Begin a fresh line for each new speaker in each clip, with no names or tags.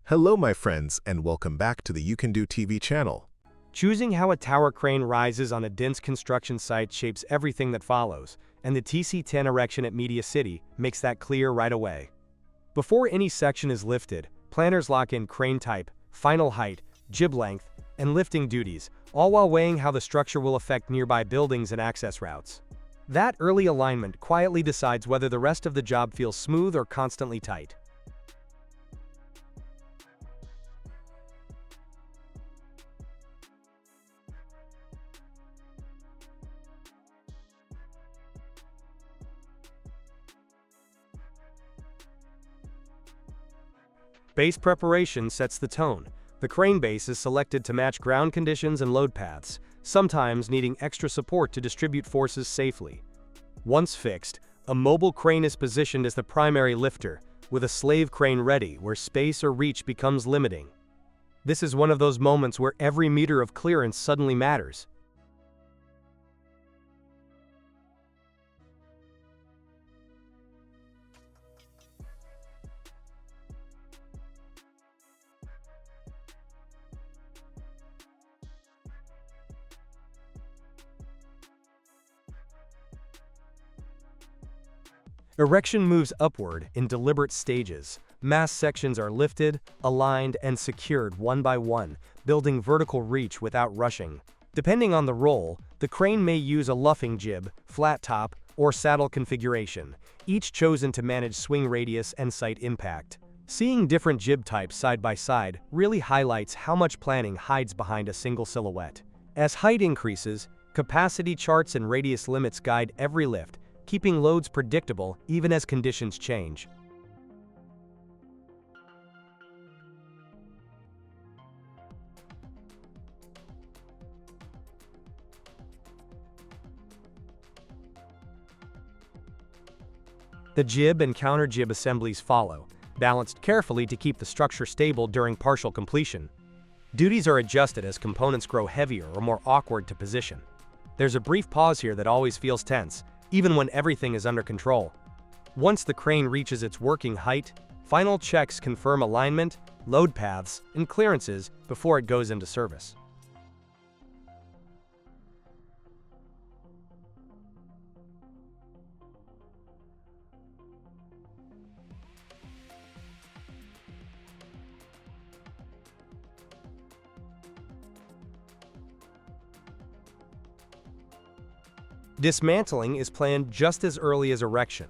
Hello my friends and welcome back to the You Can Do TV channel.
Choosing how a tower crane rises on a dense construction site shapes everything that follows, and the TC10 Erection at Media City makes that clear right away. Before any section is lifted, planners lock in crane type, final height, jib length, and lifting duties, all while weighing how the structure will affect nearby buildings and access routes. That early alignment quietly decides whether the rest of the job feels smooth or constantly tight. Base preparation sets the tone. The crane base is selected to match ground conditions and load paths, sometimes needing extra support to distribute forces safely. Once fixed, a mobile crane is positioned as the primary lifter, with a slave crane ready where space or reach becomes limiting. This is one of those moments where every meter of clearance suddenly matters. Erection moves upward in deliberate stages. Mass sections are lifted, aligned, and secured one by one, building vertical reach without rushing. Depending on the role, the crane may use a luffing jib, flat top, or saddle configuration, each chosen to manage swing radius and site impact. Seeing different jib types side by side really highlights how much planning hides behind a single silhouette. As height increases, capacity charts and radius limits guide every lift, keeping loads predictable even as conditions change. The jib and counter jib assemblies follow, balanced carefully to keep the structure stable during partial completion. Duties are adjusted as components grow heavier or more awkward to position. There's a brief pause here that always feels tense, even when everything is under control. Once the crane reaches its working height, final checks confirm alignment, load paths, and clearances before it goes into service. Dismantling is planned just as early as erection.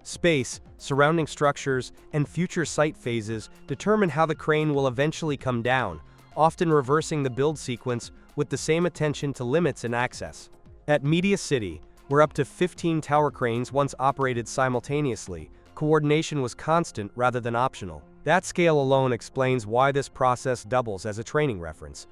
Space, surrounding structures, and future site phases determine how the crane will eventually come down, often reversing the build sequence with the same attention to limits and access. At Media City, where up to 15 tower cranes once operated simultaneously, coordination was constant rather than optional. That scale alone explains why this process doubles as a training reference.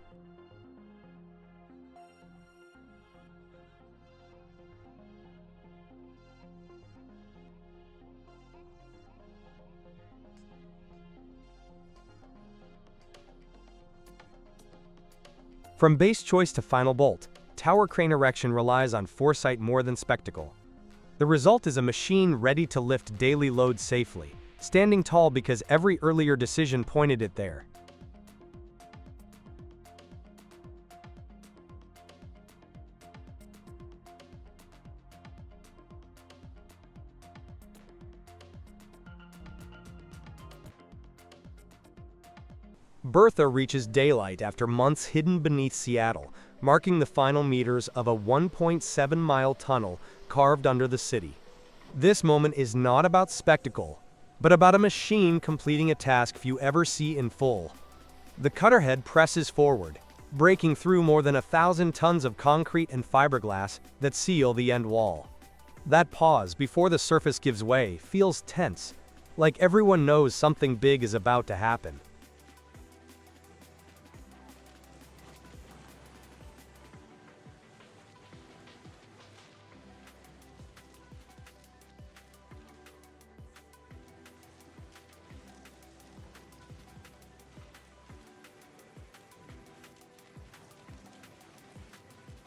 From base choice to final bolt, tower crane erection relies on foresight more than spectacle. The result is a machine ready to lift daily loads safely, standing tall because every earlier decision pointed it there. Bertha reaches daylight after months hidden beneath Seattle, marking the final meters of a 1.7-mile tunnel carved under the city. This moment is not about spectacle, but about a machine completing a task few ever see in full. The cutter head presses forward, breaking through more than 1,000 tons of concrete and fiberglass that seal the end wall. That pause before the surface gives way feels tense, like everyone knows something big is about to happen.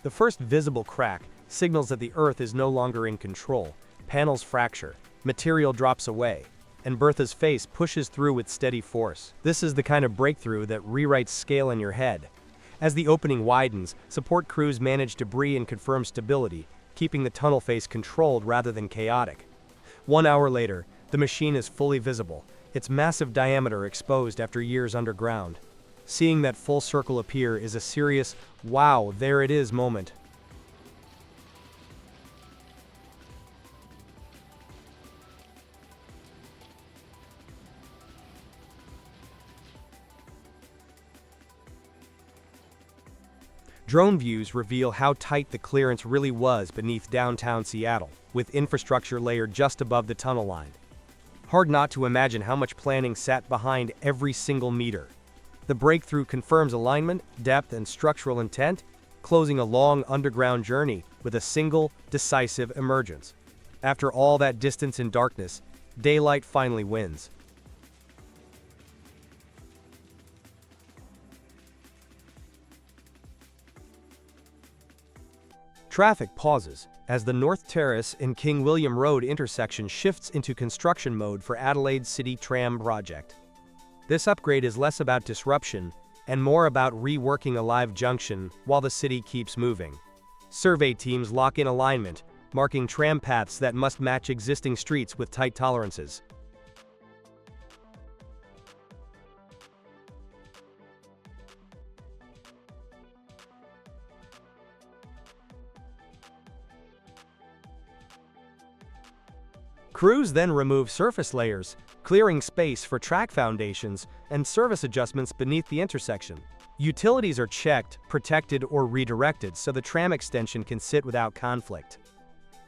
The first visible crack signals that the earth is no longer in control. Panels fracture, material drops away, and Bertha's face pushes through with steady force. This is the kind of breakthrough that rewrites scale in your head. As the opening widens, support crews manage debris and confirm stability, keeping the tunnel face controlled rather than chaotic. 1 hour later, the machine is fully visible, its massive diameter exposed after years underground. Seeing that full circle appear is a serious, "Wow, there it is" moment. Drone views reveal how tight the clearance really was beneath downtown Seattle, with infrastructure layered just above the tunnel line. Hard not to imagine how much planning sat behind every single meter. The breakthrough confirms alignment, depth, and structural intent, closing a long underground journey with a single, decisive emergence. After all that distance in darkness, daylight finally wins. Traffic pauses as the North Terrace and King William Road intersection shifts into construction mode for Adelaide's City Tram project. This upgrade is less about disruption and more about reworking a live junction while the city keeps moving. Survey teams lock in alignment, marking tram paths that must match existing streets with tight tolerances. Crews then remove surface layers, clearing space for track foundations and service adjustments beneath the intersection. Utilities are checked, protected, or redirected so the tram extension can sit without conflict.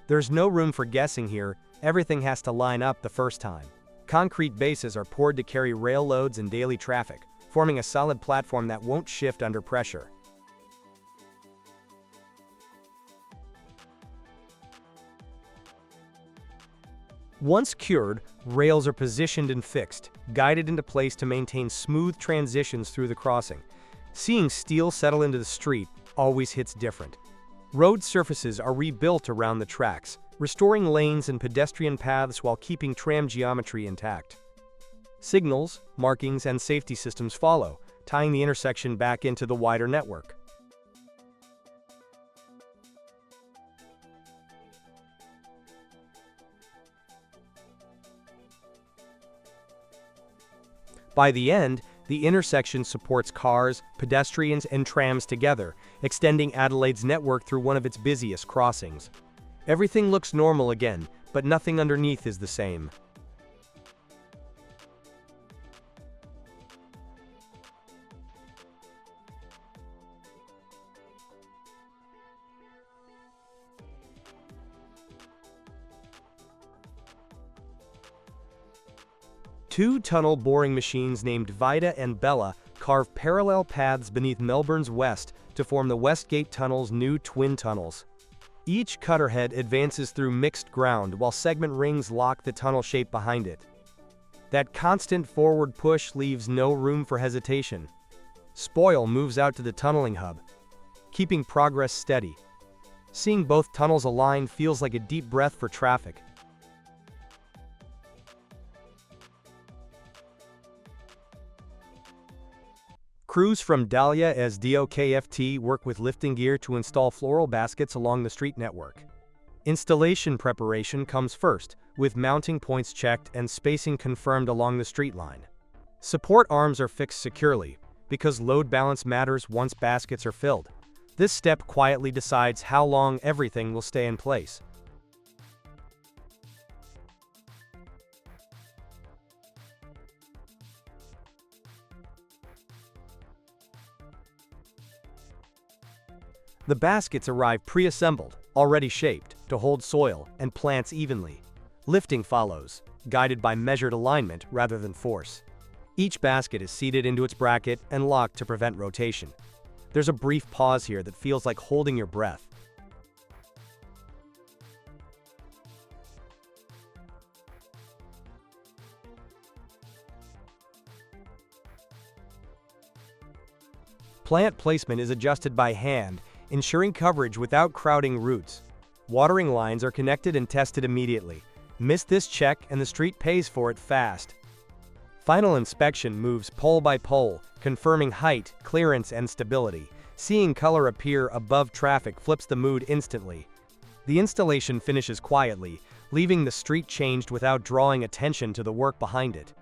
There's no room for guessing here, everything has to line up the first time. Concrete bases are poured to carry rail loads and daily traffic, forming a solid platform that won't shift under pressure. Once cured, rails are positioned and fixed, guided into place to maintain smooth transitions through the crossing. Seeing steel settle into the street always hits different. Road surfaces are rebuilt around the tracks, restoring lanes and pedestrian paths while keeping tram geometry intact. Signals, markings, and safety systems follow, tying the intersection back into the wider network. By the end, the intersection supports cars, pedestrians, and trams together, extending Adelaide's network through one of its busiest crossings. Everything looks normal again, but nothing underneath is the same. Two tunnel boring machines named Vida and Bella carve parallel paths beneath Melbourne's west to form the Westgate Tunnel's new twin tunnels. Each cutter head advances through mixed ground while segment rings lock the tunnel shape behind it. That constant forward push leaves no room for hesitation. Spoil moves out to the tunneling hub, keeping progress steady. Seeing both tunnels align feels like a deep breath for traffic. Crews from Dahlia as DOKFT work with lifting gear to install floral baskets along the street network. Installation preparation comes first, with mounting points checked and spacing confirmed along the street line. Support arms are fixed securely, because load balance matters once baskets are filled. This step quietly decides how long everything will stay in place. The baskets arrive pre-assembled, already shaped, to hold soil and plants evenly. Lifting follows, guided by measured alignment rather than force. Each basket is seated into its bracket and locked to prevent rotation. There's a brief pause here that feels like holding your breath. Plant placement is adjusted by hand, ensuring coverage without crowding roots. Watering lines are connected and tested immediately. Miss this check and the street pays for it fast. Final inspection moves pole by pole, confirming height, clearance, and stability. Seeing color appear above traffic flips the mood instantly. The installation finishes quietly, leaving the street changed without drawing attention to the work behind it.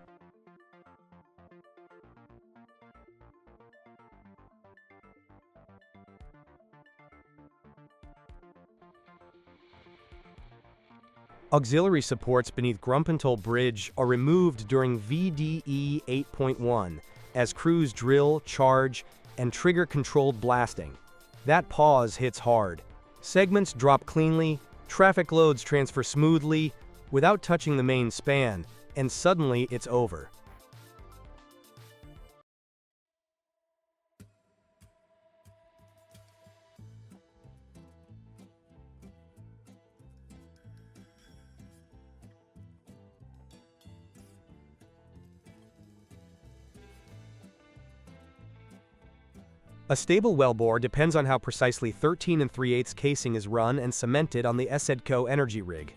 Auxiliary supports beneath Grumpental Bridge are removed during VDE 8.1 as crews drill, charge, and trigger controlled blasting. That pause hits hard. Segments drop cleanly, traffic loads transfer smoothly, without touching the main span, and suddenly it's over. A stable wellbore depends on how precisely 13 3/8 casing is run and cemented on the Sedco energy rig.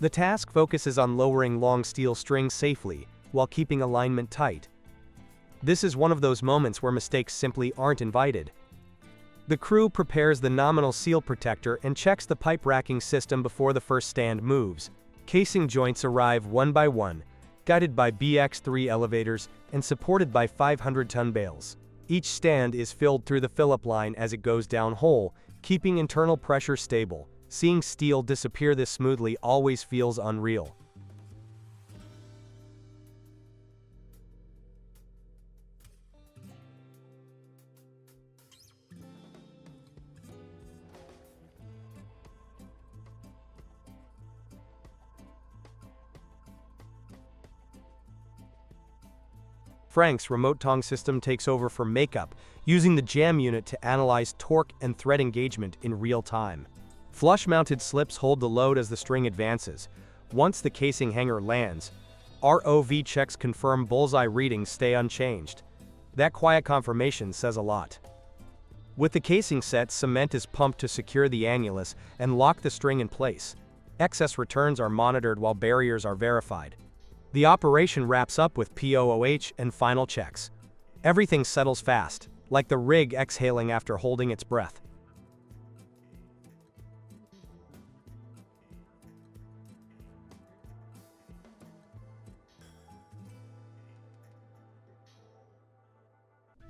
The task focuses on lowering long steel strings safely, while keeping alignment tight. This is one of those moments where mistakes simply aren't invited. The crew prepares the nominal seal protector and checks the pipe racking system before the first stand moves. Casing joints arrive one by one, guided by BX3 elevators and supported by 500-ton bales. Each stand is filled through the fill-up line as it goes down hole, keeping internal pressure stable. Seeing steel disappear this smoothly always feels unreal. Frank's remote tong system takes over for makeup, using the jam unit to analyze torque and thread engagement in real time. Flush-mounted slips hold the load as the string advances. Once the casing hanger lands, ROV checks confirm bullseye readings stay unchanged. That quiet confirmation says a lot. With the casing set, cement is pumped to secure the annulus and lock the string in place. Excess returns are monitored while barriers are verified. The operation wraps up with POOH and final checks. Everything settles fast, like the rig exhaling after holding its breath.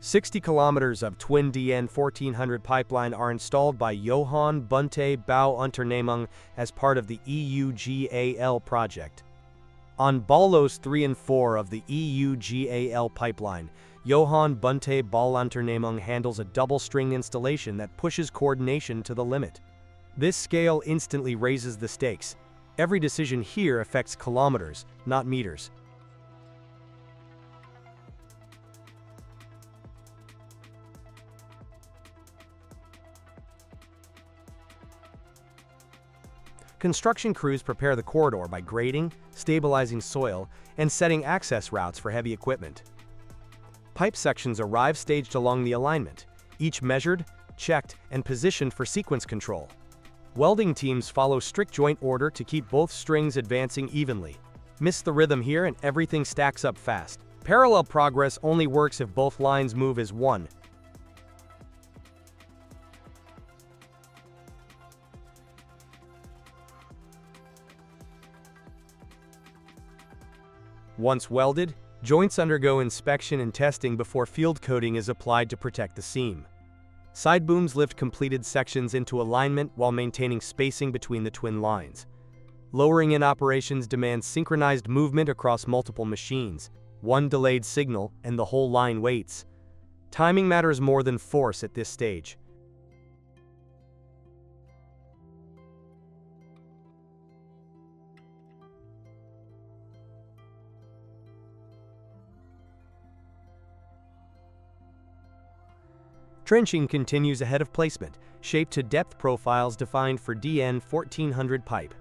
"60 kilometers of twin DN 1400 pipeline are installed by Johan Bunte Bouwonderneming as part of the EUGAL project. On Ballos 3 and 4 of the EUGAL pipeline, Johan Bunte Bouwonderneming handles a double-string installation that pushes coordination to the limit. This scale instantly raises the stakes. Every decision here affects kilometers, not meters. Construction crews prepare the corridor by grading, stabilizing soil, and setting access routes for heavy equipment. Pipe sections arrive staged along the alignment, each measured, checked, and positioned for sequence control. Welding teams follow strict joint order to keep both strings advancing evenly. Miss the rhythm here and everything stacks up fast. Parallel progress only works if both lines move as one. Once welded, joints undergo inspection and testing before field coating is applied to protect the seam. Side booms lift completed sections into alignment while maintaining spacing between the twin lines. Lowering in operations demands synchronized movement across multiple machines. One delayed signal, and the whole line waits. Timing matters more than force at this stage. Trenching continues ahead of placement, shaped to depth profiles defined for DN 1400 pipe.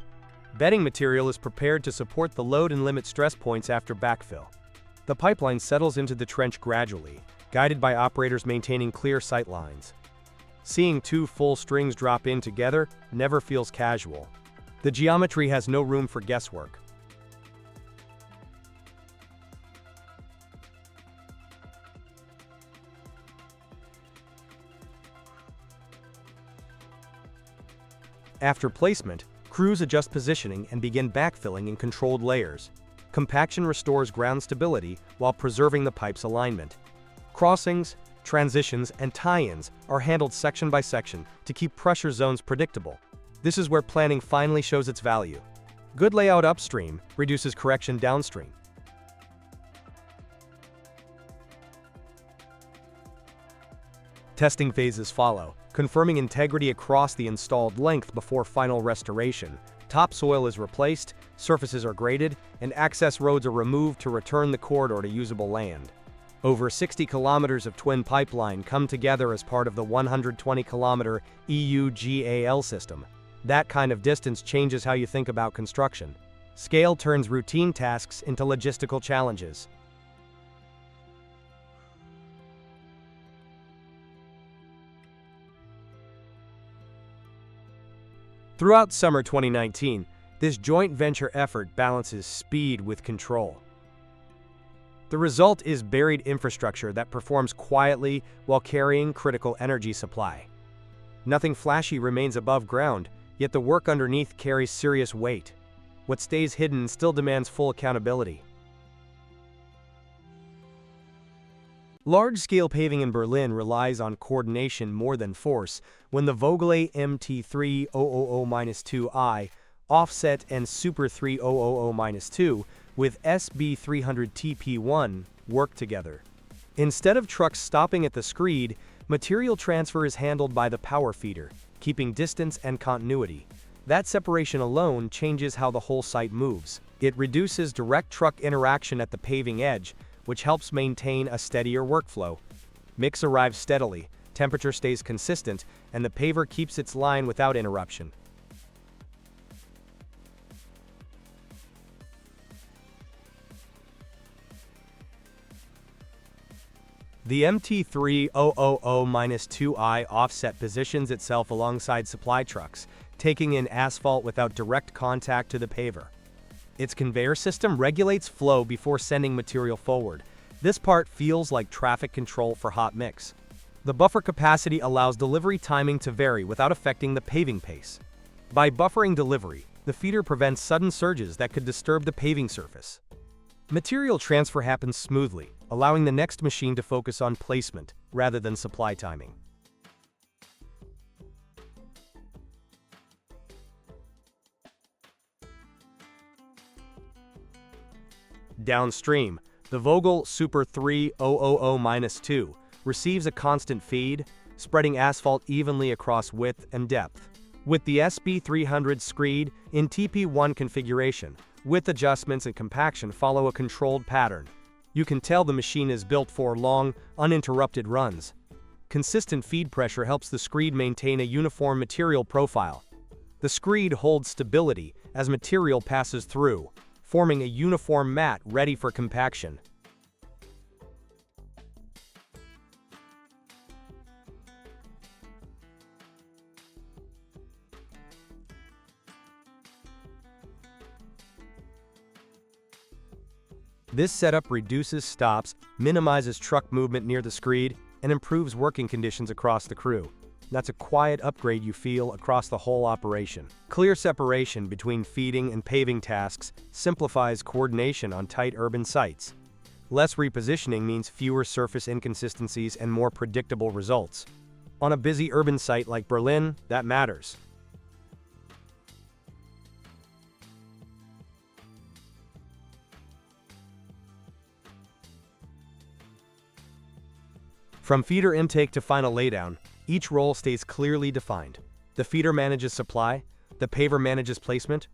Bedding material is prepared to support the load and limit stress points after backfill. The pipeline settles into the trench gradually, guided by operators maintaining clear sight lines. Seeing two full strings drop in together never feels casual. The geometry has no room for guesswork. After placement, crews adjust positioning and begin backfilling in controlled layers. Compaction restores ground stability while preserving the pipe's alignment. Crossings, transitions, and tie-ins are handled section by section to keep pressure zones predictable. This is where planning finally shows its value. Good layout upstream reduces correction downstream. Testing phases follow, confirming integrity across the installed length before final restoration. Topsoil is replaced, surfaces are graded, and access roads are removed to return the corridor to usable land. Over 60 kilometers of twin pipeline come together as part of the 120-kilometer EUGAL system. That kind of distance changes how you think about construction. Scale turns routine tasks into logistical challenges. Throughout summer 2019, this joint venture effort balances speed with control. The result is buried infrastructure that performs quietly while carrying critical energy supply. Nothing flashy remains above ground, yet the work underneath carries serious weight. What stays hidden still demands full accountability. Large-scale paving in Berlin relies on coordination more than force. When the Vogele MT3000-2I, Offset and Super 3000-2 with SB 300 TP1 work together. Instead of trucks stopping at the screed, material transfer is handled by the power feeder, keeping distance and continuity. That separation alone changes how the whole site moves. It reduces direct truck interaction at the paving edge, which helps maintain a steadier workflow. Mix arrives steadily, temperature stays consistent, and the paver keeps its line without interruption. The MT3000-2I offset positions itself alongside supply trucks, taking in asphalt without direct contact to the paver. Its conveyor system regulates flow before sending material forward. This part feels like traffic control for hot mix. The buffer capacity allows delivery timing to vary without affecting the paving pace. By buffering delivery, the feeder prevents sudden surges that could disturb the paving surface. Material transfer happens smoothly, allowing the next machine to focus on placement rather than supply timing. Downstream, the Vogel Super 3000-2 receives a constant feed, spreading asphalt evenly across width and depth. With the SB 300 screed in TP1 configuration, width adjustments and compaction follow a controlled pattern. You can tell the machine is built for long, uninterrupted runs. Consistent feed pressure helps the screed maintain a uniform material profile. The screed holds stability as material passes through, forming a uniform mat ready for compaction. This setup reduces stops, minimizes truck movement near the screed, and improves working conditions across the crew. That's a quiet upgrade you feel across the whole operation. Clear separation between feeding and paving tasks simplifies coordination on tight urban sites. Less repositioning means fewer surface inconsistencies and more predictable results. On a busy urban site like Berlin, that matters. From feeder intake to final laydown, each role stays clearly defined. The feeder manages supply, the paver manages placement,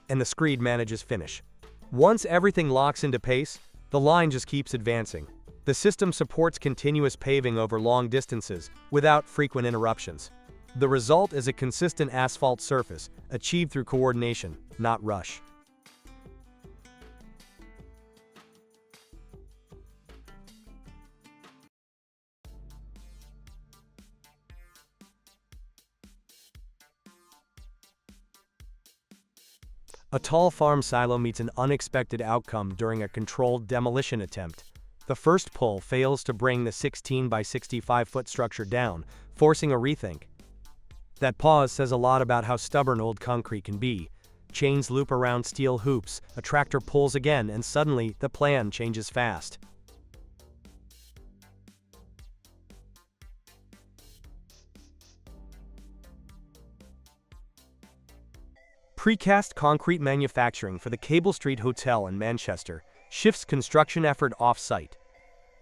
and the screed manages finish. Once everything locks into pace, the line just keeps advancing. The system supports continuous paving over long distances without frequent interruptions. The result is a consistent asphalt surface, achieved through coordination, not rush. A tall farm silo meets an unexpected outcome during a controlled demolition attempt. The first pull fails to bring the 16 by 65-foot structure down, forcing a rethink. That pause says a lot about how stubborn old concrete can be. Chains loop around steel hoops, a tractor pulls again, and suddenly, the plan changes fast. Precast concrete manufacturing for the Cable Street Hotel in Manchester shifts construction effort off-site.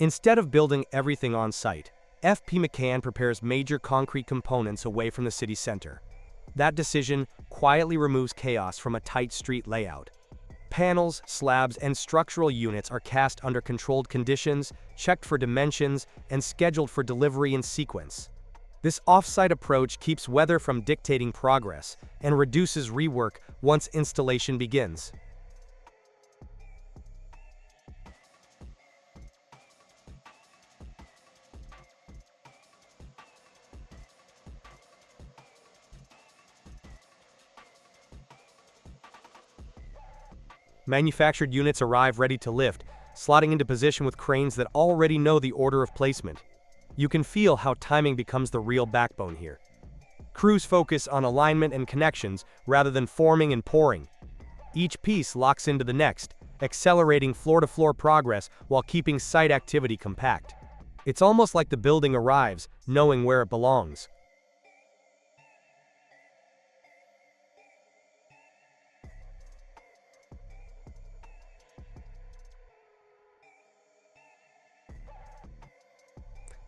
Instead of building everything on-site, F.P. McCann prepares major concrete components away from the city center. That decision quietly removes chaos from a tight street layout. Panels, slabs, and structural units are cast under controlled conditions, checked for dimensions, and scheduled for delivery in sequence. This off-site approach keeps weather from dictating progress and reduces rework once installation begins. Manufactured units arrive ready to lift, slotting into position with cranes that already know the order of placement. You can feel how timing becomes the real backbone here. Crews focus on alignment and connections rather than forming and pouring. Each piece locks into the next, accelerating floor-to-floor progress while keeping site activity compact. It's almost like the building arrives, knowing where it belongs.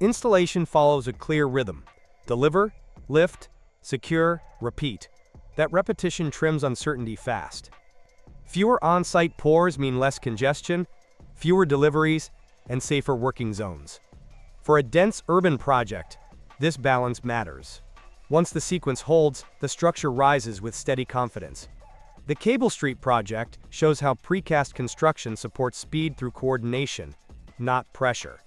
Installation follows a clear rhythm. Deliver, lift, secure, repeat. That repetition trims uncertainty fast. Fewer on-site pours mean less congestion, fewer deliveries, and safer working zones. For a dense urban project, this balance matters. Once the sequence holds, the structure rises with steady confidence. The Cable Street project shows how precast construction supports speed through coordination, not pressure.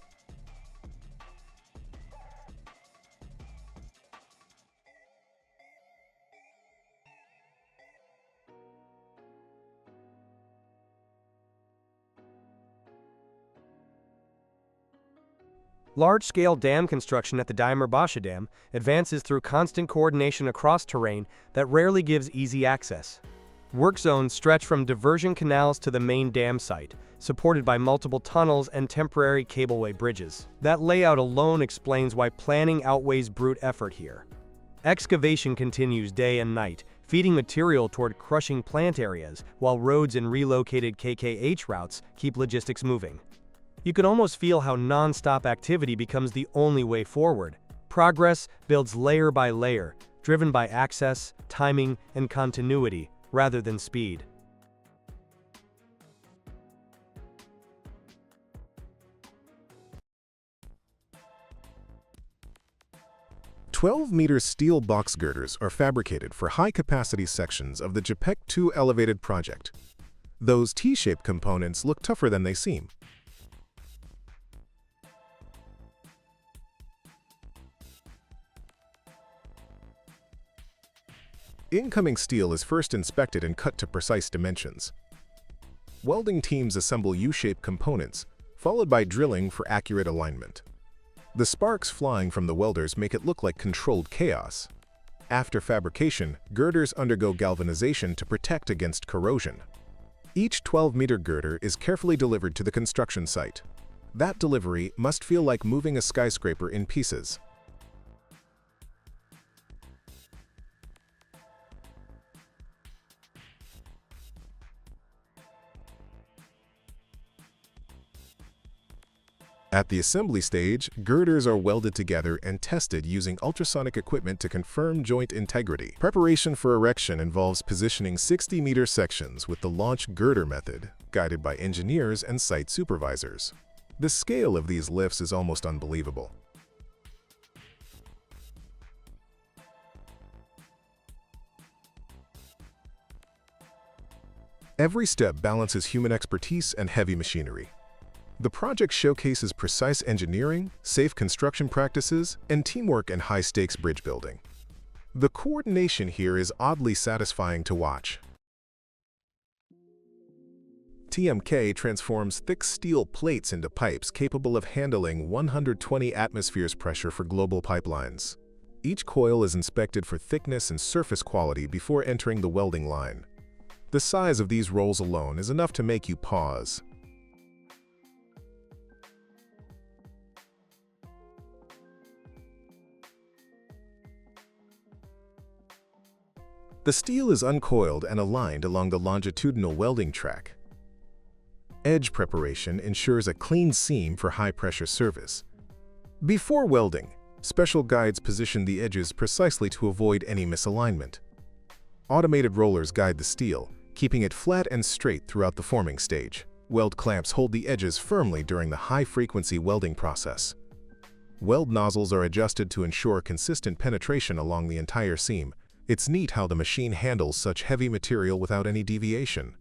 'Large-scale dam construction at the Diemer-Basche Dam advances through constant coordination across terrain that rarely gives easy access. Work zones stretch from diversion canals to the main dam site, supported by multiple tunnels and temporary cableway bridges. That layout alone explains why planning outweighs brute effort here. Excavation continues day and night, feeding material toward crushing plant areas, while roads and relocated KKH routes keep logistics moving. You can almost feel how non-stop activity becomes the only way forward. Progress builds layer by layer, driven by access, timing, and continuity, rather than speed.
"12-meter steel box girders are fabricated for high-capacity sections of the JPEG 2 elevated project. Those T-shaped components look tougher than they seem. Incoming steel is first inspected and cut to precise dimensions. Welding teams assemble U-shaped components, followed by drilling for accurate alignment. The sparks flying from the welders make it look like controlled chaos. After fabrication, girders undergo galvanization to protect against corrosion. Each 12-meter girder is carefully delivered to the construction site. That delivery must feel like moving a skyscraper in pieces. At the assembly stage, girders are welded together and tested using ultrasonic equipment to confirm joint integrity. Preparation for erection involves positioning 60-meter sections with the launch girder method, guided by engineers and site supervisors. The scale of these lifts is almost unbelievable. Every step balances human expertise and heavy machinery. The project showcases precise engineering, safe construction practices, and teamwork in high-stakes bridge building. The coordination here is oddly satisfying to watch. TMK transforms thick steel plates into pipes capable of handling 120 atmospheres pressure for global pipelines. Each coil is inspected for thickness and surface quality before entering the welding line. The size of these rolls alone is enough to make you pause. The steel is uncoiled and aligned along the longitudinal welding track. Edge preparation ensures a clean seam for high-pressure service. Before welding, special guides position the edges precisely to avoid any misalignment. Automated rollers guide the steel, keeping it flat and straight throughout the forming stage. Weld clamps hold the edges firmly during the high-frequency welding process. Weld nozzles are adjusted to ensure consistent penetration along the entire seam. It's neat how the machine handles such heavy material without any deviation.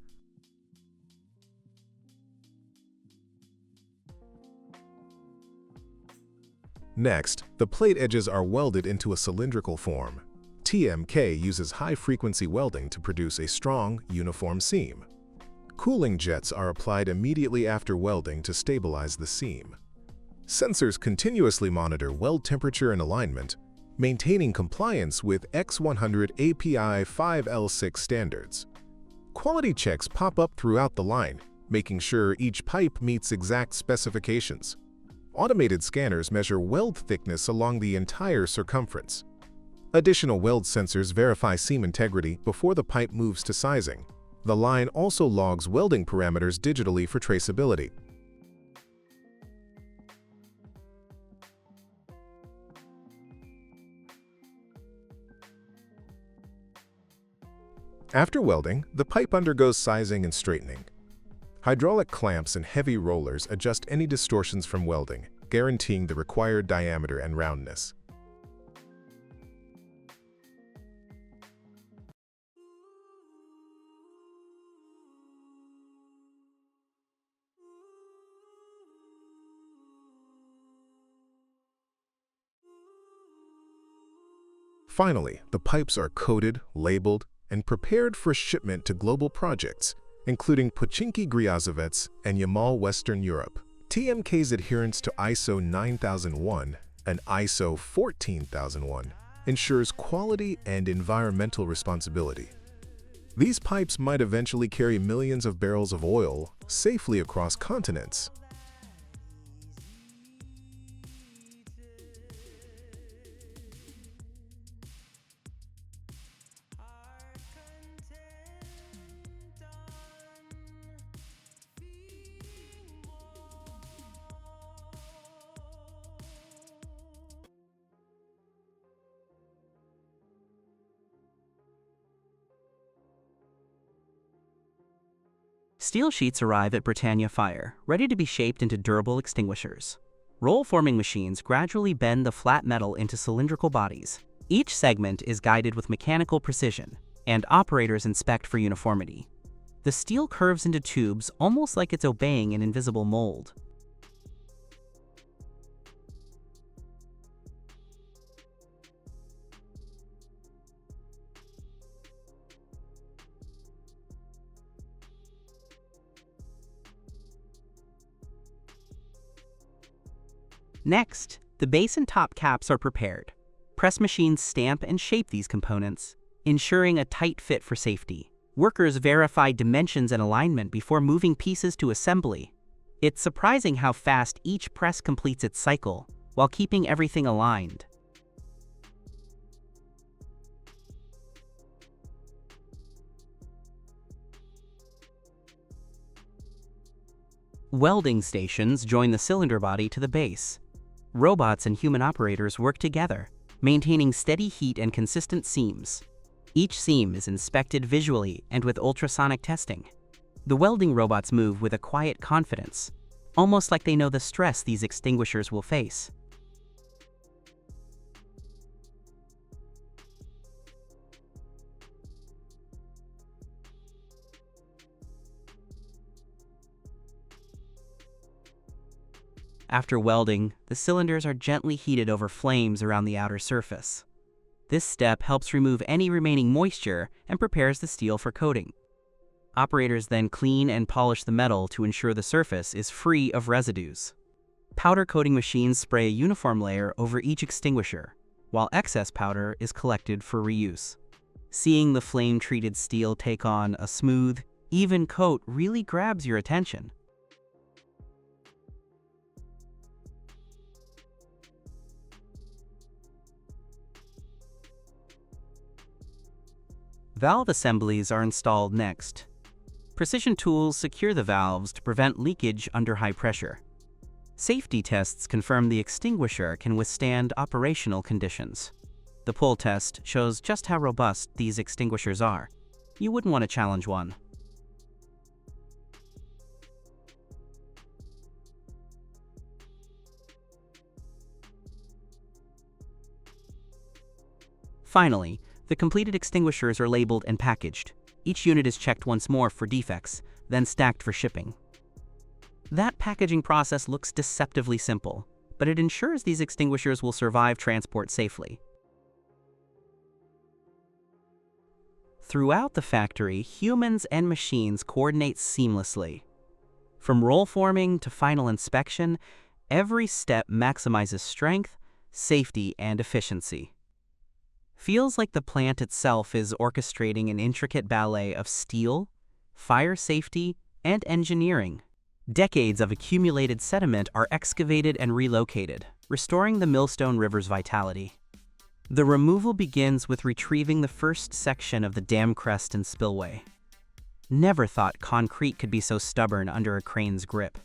Next, the plate edges are welded into a cylindrical form. TMK uses high-frequency welding to produce a strong, uniform seam. Cooling jets are applied immediately after welding to stabilize the seam. Sensors continuously monitor weld temperature and alignment, maintaining compliance with X100 API 5L6 standards. Quality checks pop up throughout the line, making sure each pipe meets exact specifications. Automated scanners measure weld thickness along the entire circumference. Additional weld sensors verify seam integrity before the pipe moves to sizing. The line also logs welding parameters digitally for traceability. After welding, the pipe undergoes sizing and straightening. Hydraulic clamps and heavy rollers adjust any distortions from welding, guaranteeing the required diameter and roundness. Finally, the pipes are coated, labeled, and prepared for shipment to global projects, including Pochinki Gryazovets and Yamal, Western Europe. TMK's adherence to ISO 9001 and ISO 14001 ensures quality and environmental responsibility. These pipes might eventually carry millions of barrels of oil safely across continents.
Steel sheets arrive at Britannia Fire, ready to be shaped into durable extinguishers. Roll-forming machines gradually bend the flat metal into cylindrical bodies. Each segment is guided with mechanical precision, and operators inspect for uniformity. The steel curves into tubes almost like it's obeying an invisible mold. Next, the base and top caps are prepared. Press machines stamp and shape these components, ensuring a tight fit for safety. Workers verify dimensions and alignment before moving pieces to assembly. It's surprising how fast each press completes its cycle, while keeping everything aligned. Welding stations join the cylinder body to the base. Robots and human operators work together, maintaining steady heat and consistent seams. Each seam is inspected visually and with ultrasonic testing. The welding robots move with a quiet confidence, almost like they know the stress these extinguishers will face. After welding, the cylinders are gently heated over flames around the outer surface. This step helps remove any remaining moisture and prepares the steel for coating. Operators then clean and polish the metal to ensure the surface is free of residues. Powder coating machines spray a uniform layer over each extinguisher, while excess powder is collected for reuse. Seeing the flame-treated steel take on a smooth, even coat really grabs your attention. Valve assemblies are installed next. Precision tools secure the valves to prevent leakage under high pressure. Safety tests confirm the extinguisher can withstand operational conditions. The pull test shows just how robust these extinguishers are. You wouldn't want to challenge one. Finally, the completed extinguishers are labeled and packaged. Each unit is checked once more for defects, then stacked for shipping. That packaging process looks deceptively simple, but it ensures these extinguishers will survive transport safely. Throughout the factory, humans and machines coordinate seamlessly. From roll forming to final inspection, every step maximizes strength, safety, and efficiency. Feels like the plant itself is orchestrating an intricate ballet of steel, fire safety, and engineering. Decades of accumulated sediment are excavated and relocated, restoring the Millstone River's vitality. The removal begins with retrieving the first section of the dam crest and spillway. Never thought concrete could be so stubborn under a crane's grip.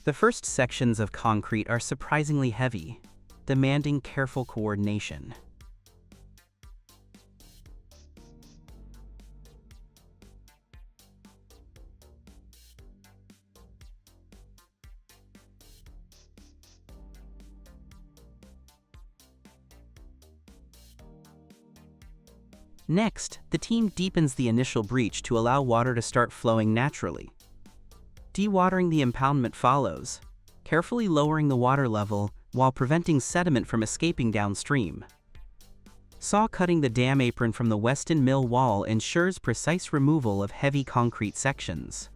The first sections of concrete are surprisingly heavy, demanding careful coordination. Next, the team deepens the initial breach to allow water to start flowing naturally. Dewatering the impoundment follows, carefully lowering the water level while preventing sediment from escaping downstream. Saw cutting the dam apron from the Weston Mill wall ensures precise removal of heavy concrete sections.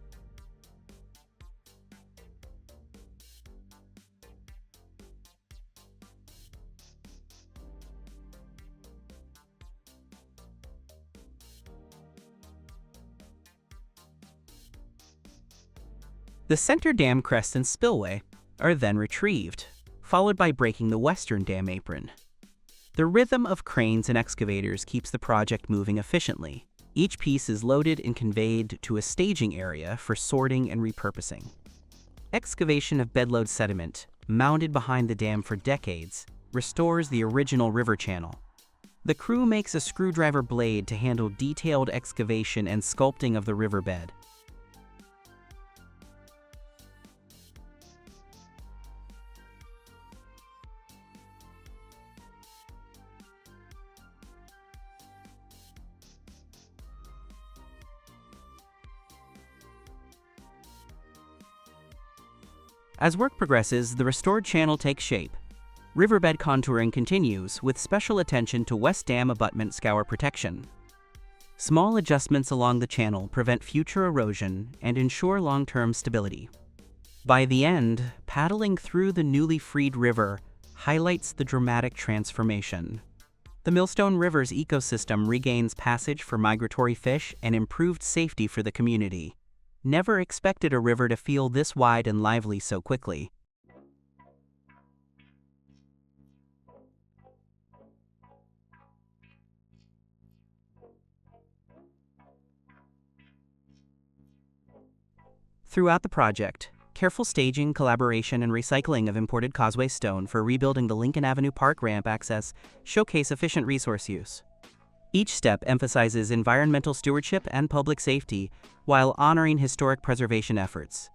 The center dam crest and spillway are then retrieved, followed by breaking the western dam apron. The rhythm of cranes and excavators keeps the project moving efficiently. Each piece is loaded and conveyed to a staging area for sorting and repurposing. Excavation of bedload sediment, mounded behind the dam for decades, restores the original river channel. The crew makes a screwdriver blade to handle detailed excavation and sculpting of the riverbed. As work progresses, the restored channel takes shape. Riverbed contouring continues with special attention to West Dam abutment scour protection. Small adjustments along the channel prevent future erosion and ensure long-term stability. By the end, paddling through the newly freed river highlights the dramatic transformation. The Millstone River's ecosystem regains passage for migratory fish and improved safety for the community. Never expected a river to feel this wide and lively so quickly. Throughout the project, careful staging, collaboration, and recycling of imported causeway stone for rebuilding the Lincoln Avenue Park ramp access showcase efficient resource use. Each step emphasizes environmental stewardship and public safety while honoring historic preservation efforts.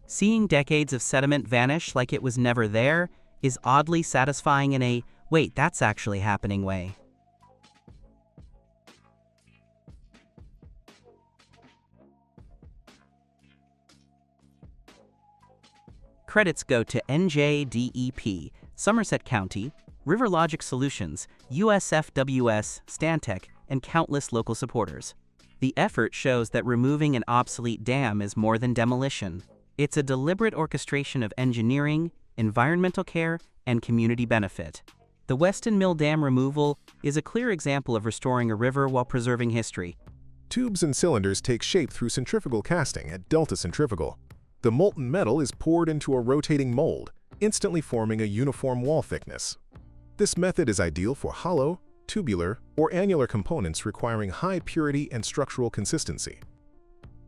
Seeing decades of sediment vanish like it was never there is oddly satisfying in a, wait, that's actually happening way. Credits go to NJDEP, Somerset County, RiverLogic Solutions, USFWS, Stantec, and countless local supporters. The effort shows that removing an obsolete dam is more than demolition. It's a deliberate orchestration of engineering, environmental care, and community benefit. The Weston Mill Dam removal is a clear example of restoring a river while preserving history.
Tubes and cylinders take shape through centrifugal casting at delta centrifugal. The molten metal is poured into a rotating mold, instantly forming a uniform wall thickness. This method is ideal for hollow, tubular, or annular components requiring high purity and structural consistency.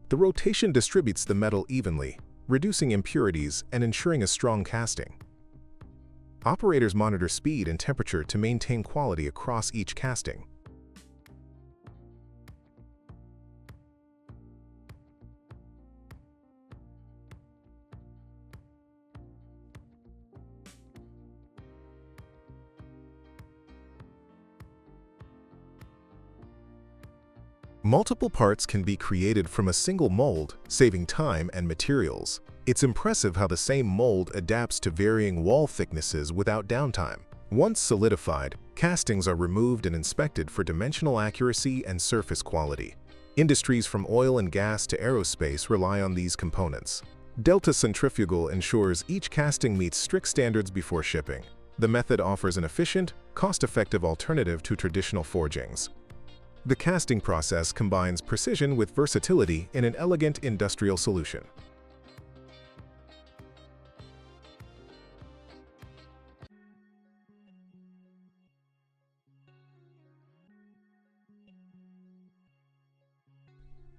The rotation distributes the metal evenly, reducing impurities and ensuring a strong casting. Operators monitor speed and temperature to maintain quality across each casting. Multiple parts can be created from a single mold, saving time and materials. It's impressive how the same mold adapts to varying wall thicknesses without downtime. Once solidified, castings are removed and inspected for dimensional accuracy and surface quality. Industries from oil and gas to aerospace rely on these components. Delta centrifugal ensures each casting meets strict standards before shipping. The method offers an efficient, cost-effective alternative to traditional forgings. The casting process combines precision with versatility in an elegant industrial solution.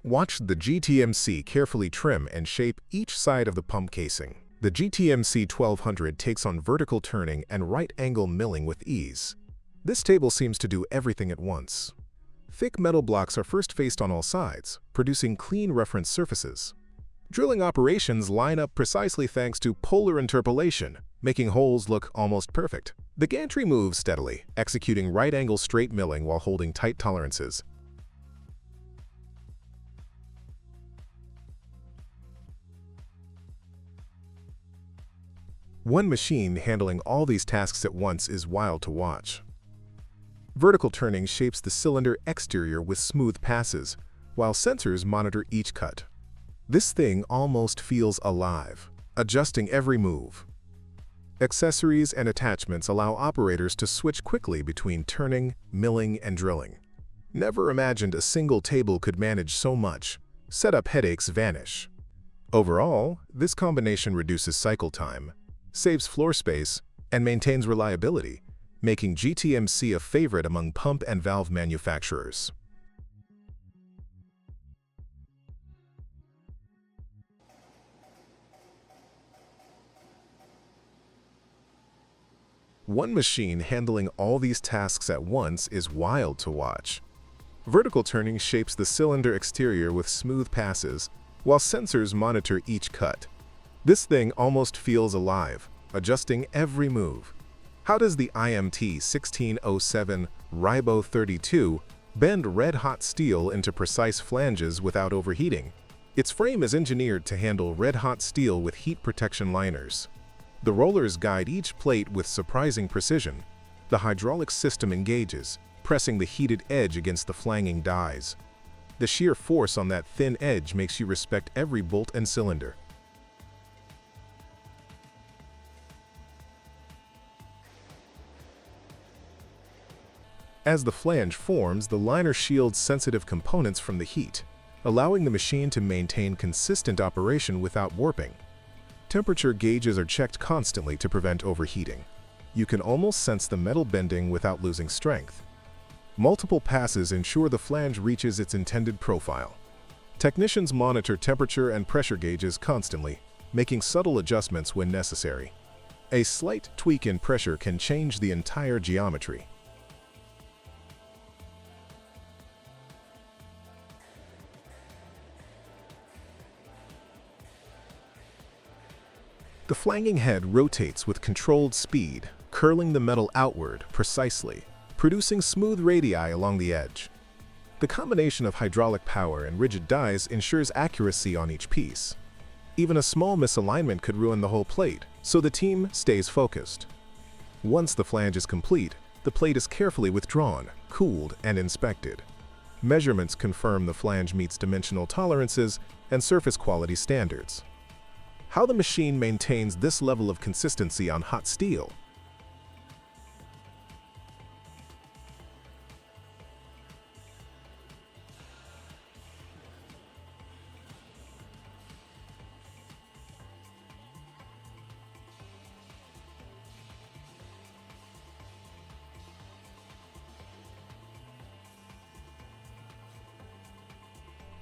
Watch the GTMC carefully trim and shape each side of the pump casing. The GTMC 1200 takes on vertical turning and right-angle milling with ease. This table seems to do everything at once. Thick metal blocks are first faced on all sides, producing clean reference surfaces. Drilling operations line up precisely thanks to polar interpolation, making holes look almost perfect. The gantry moves steadily, executing right-angle straight milling while holding tight tolerances. One machine handling all these tasks at once is wild to watch. Vertical turning shapes the cylinder exterior with smooth passes, while sensors monitor each cut. This thing almost feels alive, adjusting every move. Accessories and attachments allow operators to switch quickly between turning, milling, and drilling. Never imagined a single table could manage so much. Setup headaches vanish. Overall, this combination reduces cycle time, saves floor space, and maintains reliability, making GTMC a favorite among pump and valve manufacturers. One machine handling all these tasks at once is wild to watch. Vertical turning shapes the cylinder exterior with smooth passes, while sensors monitor each cut. This thing almost feels alive, adjusting every move. How does the IMT 1607 Ribo 32 bend red-hot steel into precise flanges without overheating? Its frame is engineered to handle red-hot steel with heat protection liners. The rollers guide each plate with surprising precision. The hydraulic system engages, pressing the heated edge against the flanging dies. The sheer force on that thin edge makes you respect every bolt and cylinder. As the flange forms, the liner shields sensitive components from the heat, allowing the machine to maintain consistent operation without warping. Temperature gauges are checked constantly to prevent overheating. You can almost sense the metal bending without losing strength. Multiple passes ensure the flange reaches its intended profile. Technicians monitor temperature and pressure gauges constantly, making subtle adjustments when necessary. A slight tweak in pressure can change the entire geometry. The flanging head rotates with controlled speed, curling the metal outward precisely, producing smooth radii along the edge. The combination of hydraulic power and rigid dies ensures accuracy on each piece. Even a small misalignment could ruin the whole plate, so the team stays focused. Once the flange is complete, the plate is carefully withdrawn, cooled, and inspected. Measurements confirm the flange meets dimensional tolerances and surface quality standards. How the machine maintains this level of consistency on hot steel?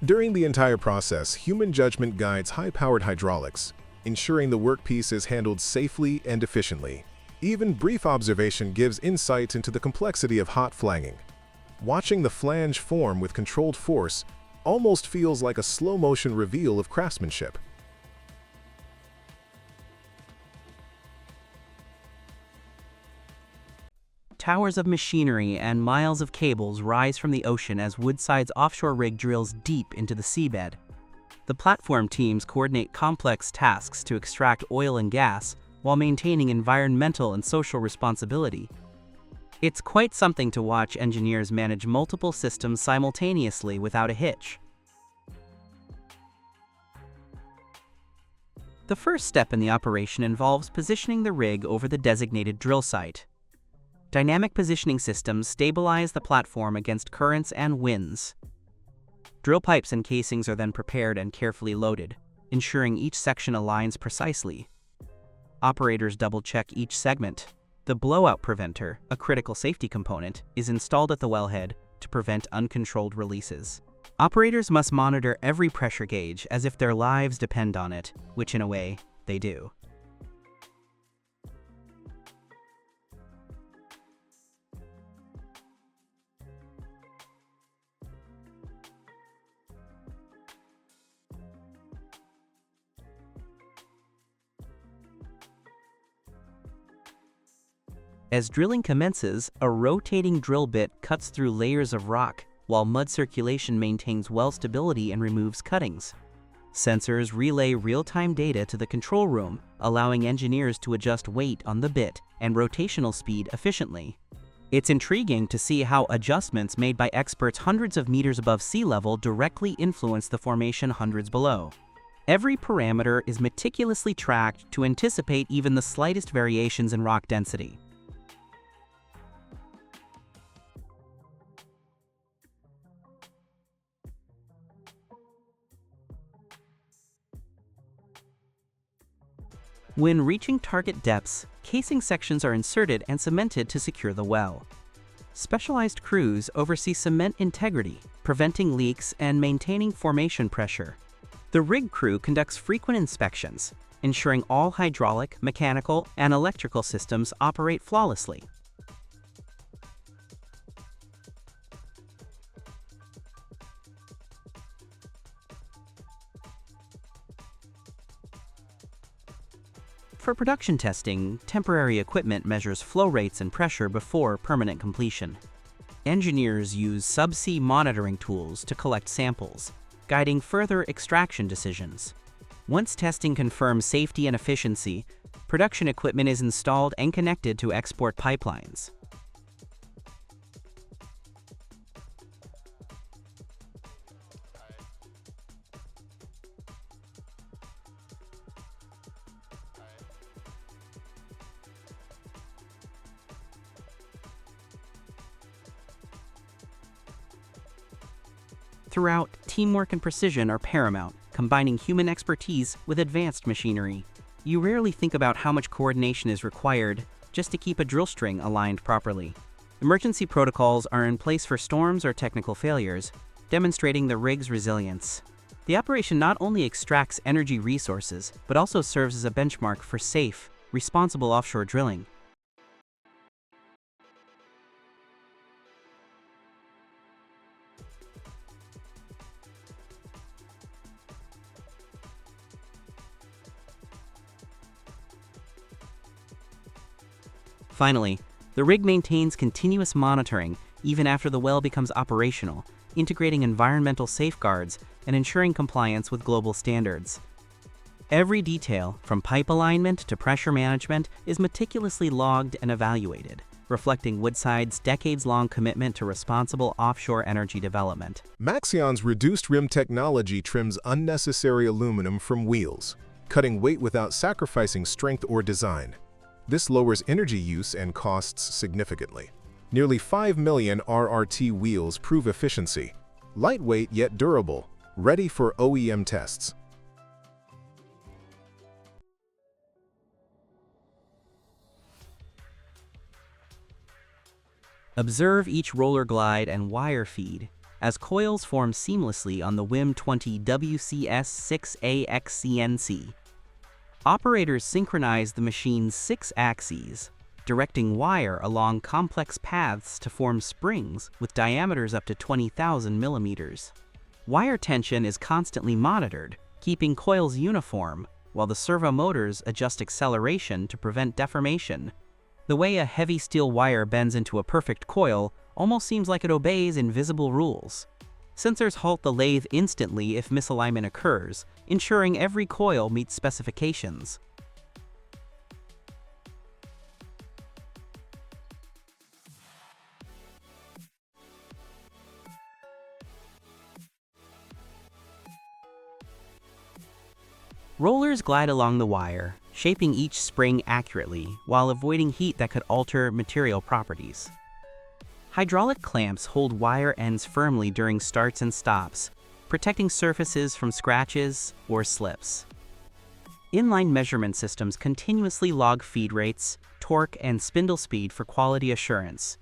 During the entire process, human judgment guides high-powered hydraulics, ensuring the workpiece is handled safely and efficiently. Even brief observation gives insight into the complexity of hot flanging. Watching the flange form with controlled force almost feels like a slow-motion reveal of craftsmanship.
Towers of machinery and miles of cables rise from the ocean as Woodside's offshore rig drills deep into the seabed. The platform teams coordinate complex tasks to extract oil and gas while maintaining environmental and social responsibility. It's quite something to watch engineers manage multiple systems simultaneously without a hitch. The first step in the operation involves positioning the rig over the designated drill site. Dynamic positioning systems stabilize the platform against currents and winds. Drill pipes and casings are then prepared and carefully loaded, ensuring each section aligns precisely. Operators double-check each segment. The blowout preventer, a critical safety component, is installed at the wellhead to prevent uncontrolled releases. Operators must monitor every pressure gauge as if their lives depend on it, which in a way, they do. As drilling commences, a rotating drill bit cuts through layers of rock, while mud circulation maintains well stability and removes cuttings. Sensors relay real-time data to the control room, allowing engineers to adjust weight on the bit and rotational speed efficiently. It's intriguing to see how adjustments made by experts hundreds of meters above sea level directly influence the formation hundreds below. Every parameter is meticulously tracked to anticipate even the slightest variations in rock density. When reaching target depths, casing sections are inserted and cemented to secure the well. Specialized crews oversee cement integrity, preventing leaks and maintaining formation pressure. The rig crew conducts frequent inspections, ensuring all hydraulic, mechanical, and electrical systems operate flawlessly. For production testing, temporary equipment measures flow rates and pressure before permanent completion. Engineers use subsea monitoring tools to collect samples, guiding further extraction decisions. Once testing confirms safety and efficiency, production equipment is installed and connected to export pipelines. Throughout, teamwork and precision are paramount, combining human expertise with advanced machinery. You rarely think about how much coordination is required just to keep a drill string aligned properly. Emergency protocols are in place for storms or technical failures, demonstrating the rig's resilience. The operation not only extracts energy resources, but also serves as a benchmark for safe, responsible offshore drilling. Finally, the rig maintains continuous monitoring even after the well becomes operational, integrating environmental safeguards and ensuring compliance with global standards. Every detail, from pipe alignment to pressure management, is meticulously logged and evaluated, reflecting Woodside's decades-long commitment to responsible offshore energy development.
Maxion's reduced rim technology trims unnecessary aluminum from wheels, cutting weight without sacrificing strength or design. This lowers energy use and costs significantly. Nearly 5 million RRT wheels prove efficiency, lightweight yet durable, ready for OEM tests.
Observe each roller glide and wire feed as coils form seamlessly on the WIM 20 WCS6AXCNC. Operators synchronize the machine's 6 axes, directing wire along complex paths to form springs with diameters up to 20,000 millimeters. Wire tension is constantly monitored, keeping coils uniform, while the servo motors adjust acceleration to prevent deformation. The way a heavy steel wire bends into a perfect coil almost seems like it obeys invisible rules. Sensors halt the lathe instantly if misalignment occurs, ensuring every coil meets specifications. Rollers glide along the wire, shaping each spring accurately while avoiding heat that could alter material properties. Hydraulic clamps hold wire ends firmly during starts and stops, protecting surfaces from scratches or slips. Inline measurement systems continuously log feed rates, torque, and spindle speed for quality assurance.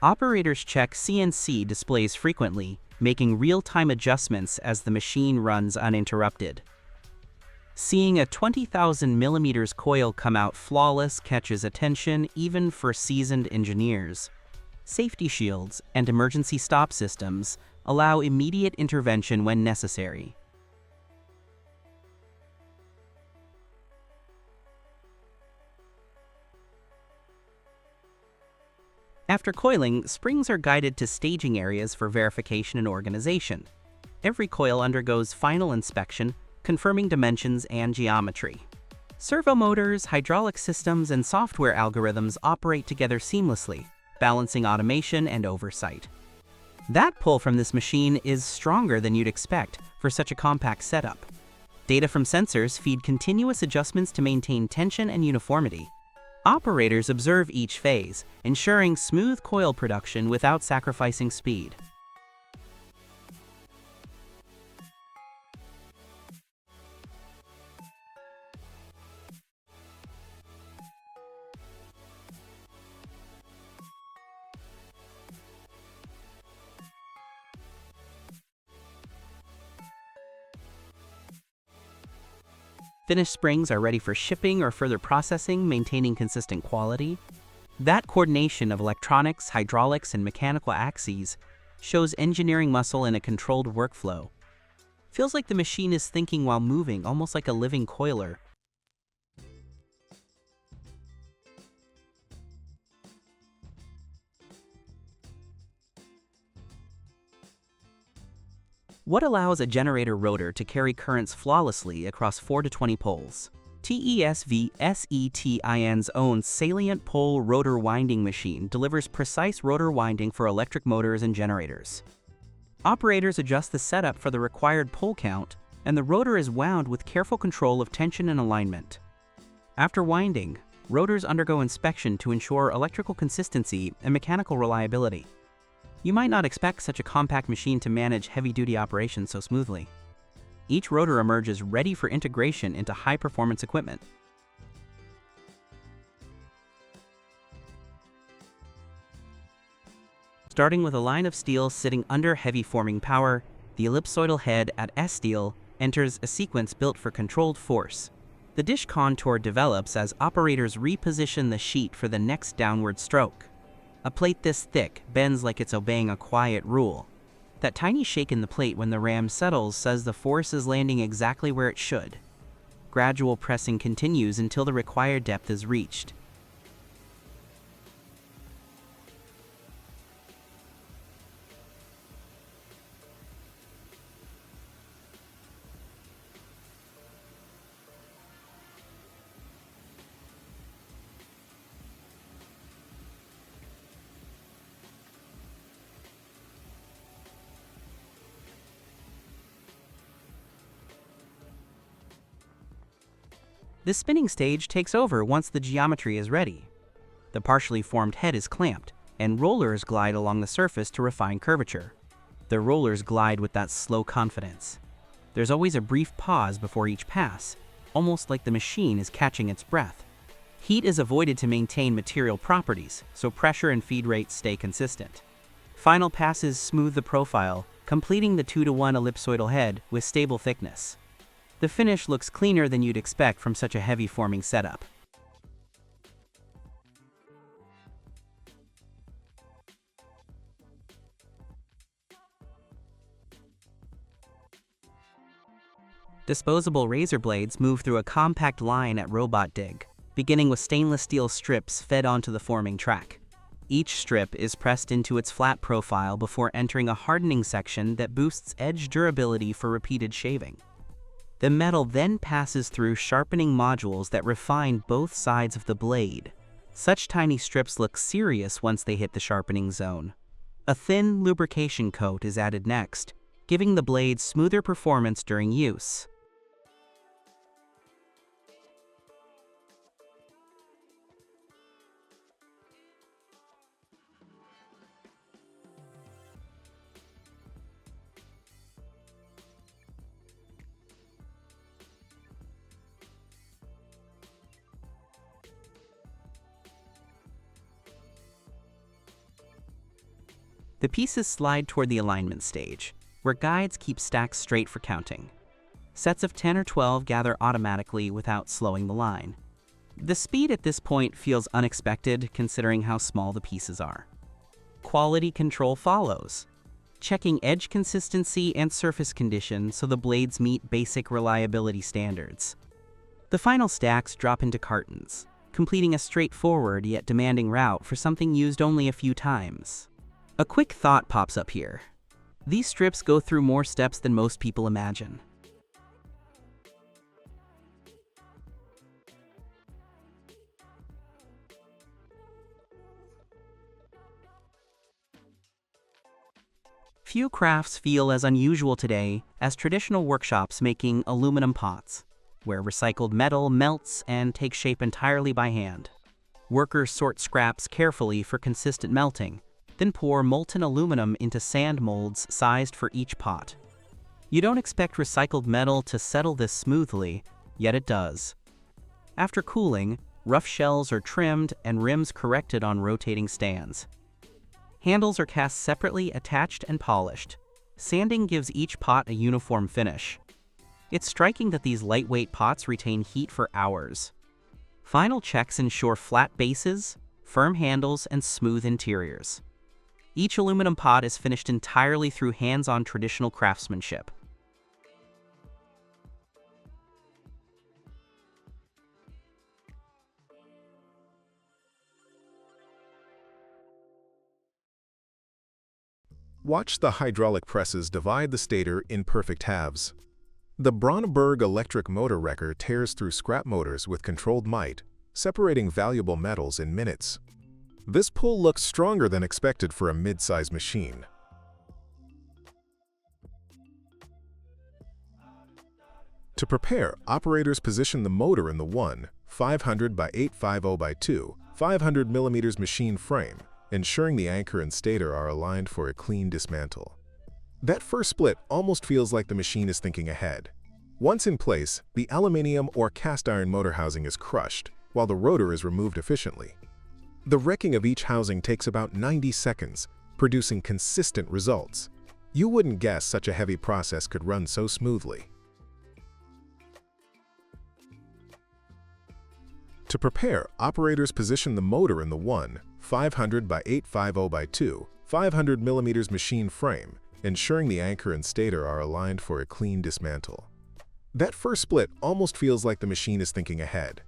Operators check CNC displays frequently, making real-time adjustments as the machine runs uninterrupted. Seeing a 20,000 millimeters coil come out flawless catches attention even for seasoned engineers. Safety shields and emergency stop systems allow immediate intervention when necessary. After coiling, springs are guided to staging areas for verification and organization. Every coil undergoes final inspection, confirming dimensions and geometry. Servo motors, hydraulic systems, and software algorithms operate together seamlessly, balancing automation and oversight. That pull from this machine is stronger than you'd expect for such a compact setup. Data from sensors feed continuous adjustments to maintain tension and uniformity. Operators observe each phase, ensuring smooth coil production without sacrificing speed. Finished springs are ready for shipping or further processing, maintaining consistent quality. That coordination of electronics, hydraulics, and mechanical axes shows engineering muscle in a controlled workflow. Feels like the machine is thinking while moving, almost like a living coiler. What allows a generator rotor to carry currents flawlessly across 4 to 20 poles? TESV-SETIN's own salient pole rotor winding machine delivers precise rotor winding for electric motors and generators. Operators adjust the setup for the required pole count, and the rotor is wound with careful control of tension and alignment. After winding, rotors undergo inspection to ensure electrical consistency and mechanical reliability. You might not expect such a compact machine to manage heavy-duty operations so smoothly. Each rotor emerges ready for integration into high-performance equipment. Starting with a line of steel sitting under heavy forming power, the ellipsoidal head at S-steel enters a sequence built for controlled force. The dish contour develops as operators reposition the sheet for the next downward stroke. A plate this thick bends like it's obeying a quiet rule. That tiny shake in the plate when the ram settles says the force is landing exactly where it should. Gradual pressing continues until the required depth is reached. The spinning stage takes over once the geometry is ready. The partially formed head is clamped, and rollers glide along the surface to refine curvature. The rollers glide with that slow confidence. There's always a brief pause before each pass, almost like the machine is catching its breath. Heat is avoided to maintain material properties, so pressure and feed rates stay consistent. Final passes smooth the profile, completing the 2-to-1 ellipsoidal head with stable thickness. The finish looks cleaner than you'd expect from such a heavy forming setup. Disposable razor blades move through a compact line at robot dig, beginning with stainless steel strips fed onto the forming track. Each strip is pressed into its flat profile before entering a hardening section that boosts edge durability for repeated shaving. The metal then passes through sharpening modules that refine both sides of the blade. Such tiny strips look serious once they hit the sharpening zone. A thin lubrication coat is added next, giving the blade smoother performance during use. The pieces slide toward the alignment stage, where guides keep stacks straight for counting. Sets of 10 or 12 gather automatically without slowing the line. The speed at this point feels unexpected considering how small the pieces are. Quality control follows, checking edge consistency and surface condition so the blades meet basic reliability standards. The final stacks drop into cartons, completing a straightforward yet demanding route for something used only a few times. A quick thought pops up here. These strips go through more steps than most people imagine. Few crafts feel as unusual today as traditional workshops making aluminum pots, where recycled metal melts and takes shape entirely by hand. Workers sort scraps carefully for consistent melting, then pour molten aluminum into sand molds sized for each pot. You don't expect recycled metal to settle this smoothly, yet it does. After cooling, rough shells are trimmed and rims corrected on rotating stands. Handles are cast separately, attached, and polished. Sanding gives each pot a uniform finish. It's striking that these lightweight pots retain heat for hours. Final checks ensure flat bases, firm handles, and smooth interiors. Each aluminum pot is finished entirely through hands-on traditional craftsmanship.
Watch the hydraulic presses divide the stator in perfect halves. The Brandenburg electric motor wrecker tears through scrap motors with controlled might, separating valuable metals in minutes. This pull looks stronger than expected for a mid-size machine. To prepare, operators position the motor in the 500 by 850 by 2, 500 mm machine frame, ensuring the anchor and stator are aligned for a clean dismantle. That first split almost feels like the machine is thinking ahead. Once in place, the aluminium or cast iron motor housing is crushed, while the rotor is removed efficiently. The wrecking of each housing takes about 90 seconds, producing consistent results. You wouldn't guess such a heavy process could run so smoothly. To prepare, operators position the motor in the 500 by 850 by 2, 500 mm machine frame, ensuring the anchor and stator are aligned for a clean dismantle. That first split almost feels like the machine is thinking ahead.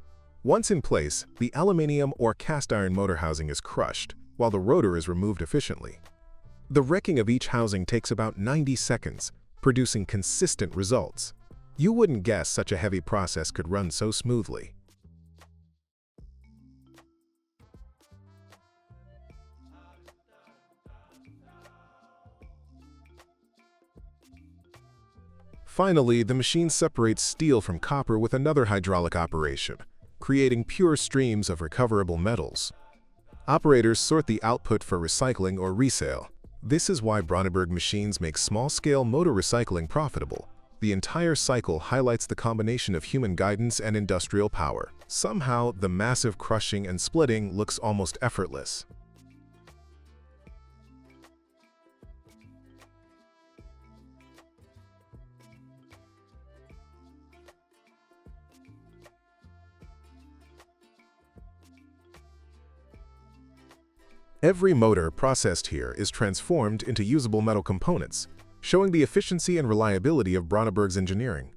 Once in place, the aluminium or cast iron motor housing is crushed, while the rotor is removed efficiently. The wrecking of each housing takes about 90 seconds, producing consistent results. You wouldn't guess such a heavy process could run so smoothly. Finally, the machine separates steel from copper with another hydraulic operation, creating pure streams of recoverable metals. Operators sort the output for recycling or resale. This is why Brandenburg machines make small-scale motor recycling profitable. The entire cycle highlights the combination of human guidance and industrial power. Somehow, the massive crushing and splitting looks almost effortless. Every motor processed here is transformed into usable metal components, showing the efficiency and reliability of Brandenburg's engineering.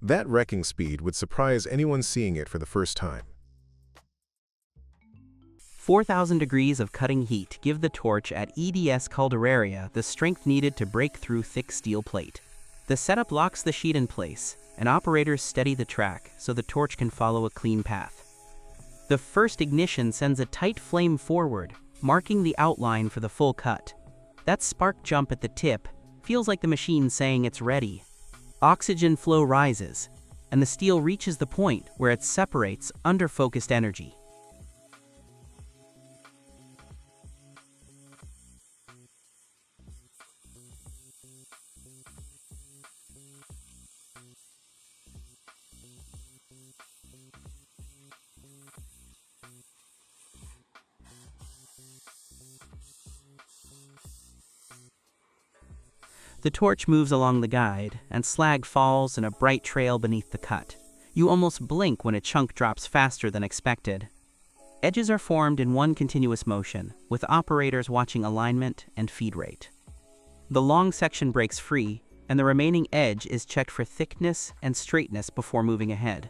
That wrecking speed would surprise anyone seeing it for the first time.
4,000 degrees of cutting heat give the torch at EDS Calderaria the strength needed to break through thick steel plate. The setup locks the sheet in place, and operators steady the track so the torch can follow a clean path. The first ignition sends a tight flame forward, marking the outline for the full cut. That spark jump at the tip feels like the machine saying it's ready. Oxygen flow rises, and the steel reaches the point where it separates under focused energy. The torch moves along the guide, and slag falls in a bright trail beneath the cut. You almost blink when a chunk drops faster than expected. Edges are formed in one continuous motion, with operators watching alignment and feed rate. The long section breaks free, and the remaining edge is checked for thickness and straightness before moving ahead.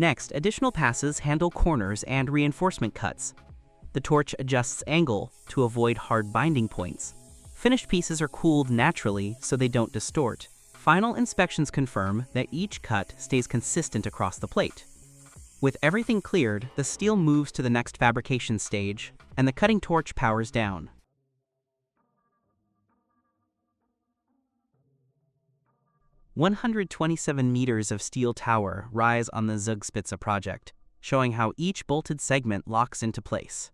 Next, additional passes handle corners and reinforcement cuts. The torch adjusts angle to avoid hard binding points. Finished pieces are cooled naturally so they don't distort. Final inspections confirm that each cut stays consistent across the plate. With everything cleared, the steel moves to the next fabrication stage, and the cutting torch powers down. "127 meters of steel tower rise on the Zugspitze project, showing how each bolted segment locks into place.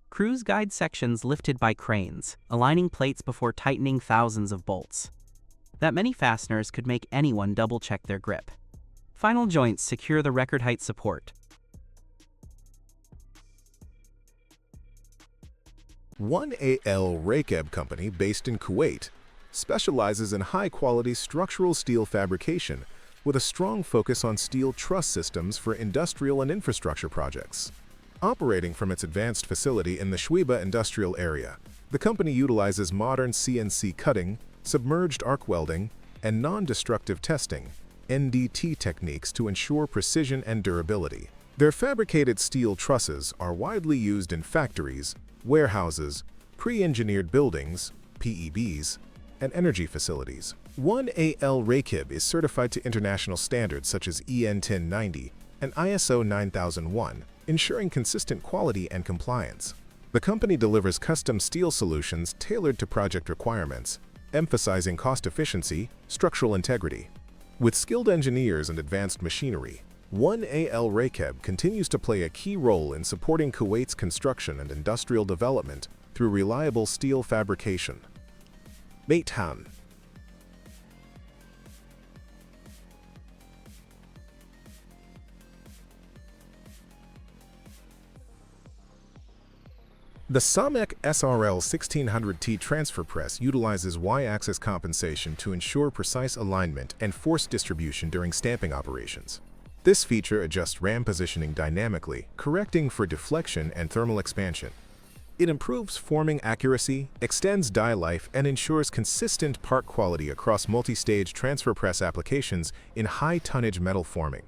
Crews guide sections lifted by cranes, aligning plates before tightening thousands of bolts. That many fasteners could make anyone double-check their grip. Final joints secure the record height support.
1AL Rakeb Company, based in Kuwait, specializes in high-quality structural steel fabrication with a strong focus on steel truss systems for industrial and infrastructure projects. Operating from its advanced facility in the Seabed industrial area, the company utilizes modern CNC cutting, submerged arc welding, and non-destructive testing (NDT) techniques to ensure precision and durability. Their fabricated steel trusses are widely used in factories, warehouses, pre-engineered buildings (PEBs), and energy facilities. 1AL Rakeb is certified to international standards such as EN 1090 and ISO 9001, ensuring consistent quality and compliance. The company delivers custom steel solutions tailored to project requirements, emphasizing cost efficiency, structural integrity. With skilled engineers and advanced machinery, 1AL Rakeb continues to play a key role in supporting Kuwait's construction and industrial development through reliable steel fabrication. Bertha. The Samek SRL 1600T transfer press utilizes Y-axis compensation to ensure precise alignment and force distribution during stamping operations. This feature adjusts ram positioning dynamically, correcting for deflection and thermal expansion. It improves forming accuracy, extends die life, and ensures consistent part quality across multi-stage transfer press applications in high-tonnage metal forming.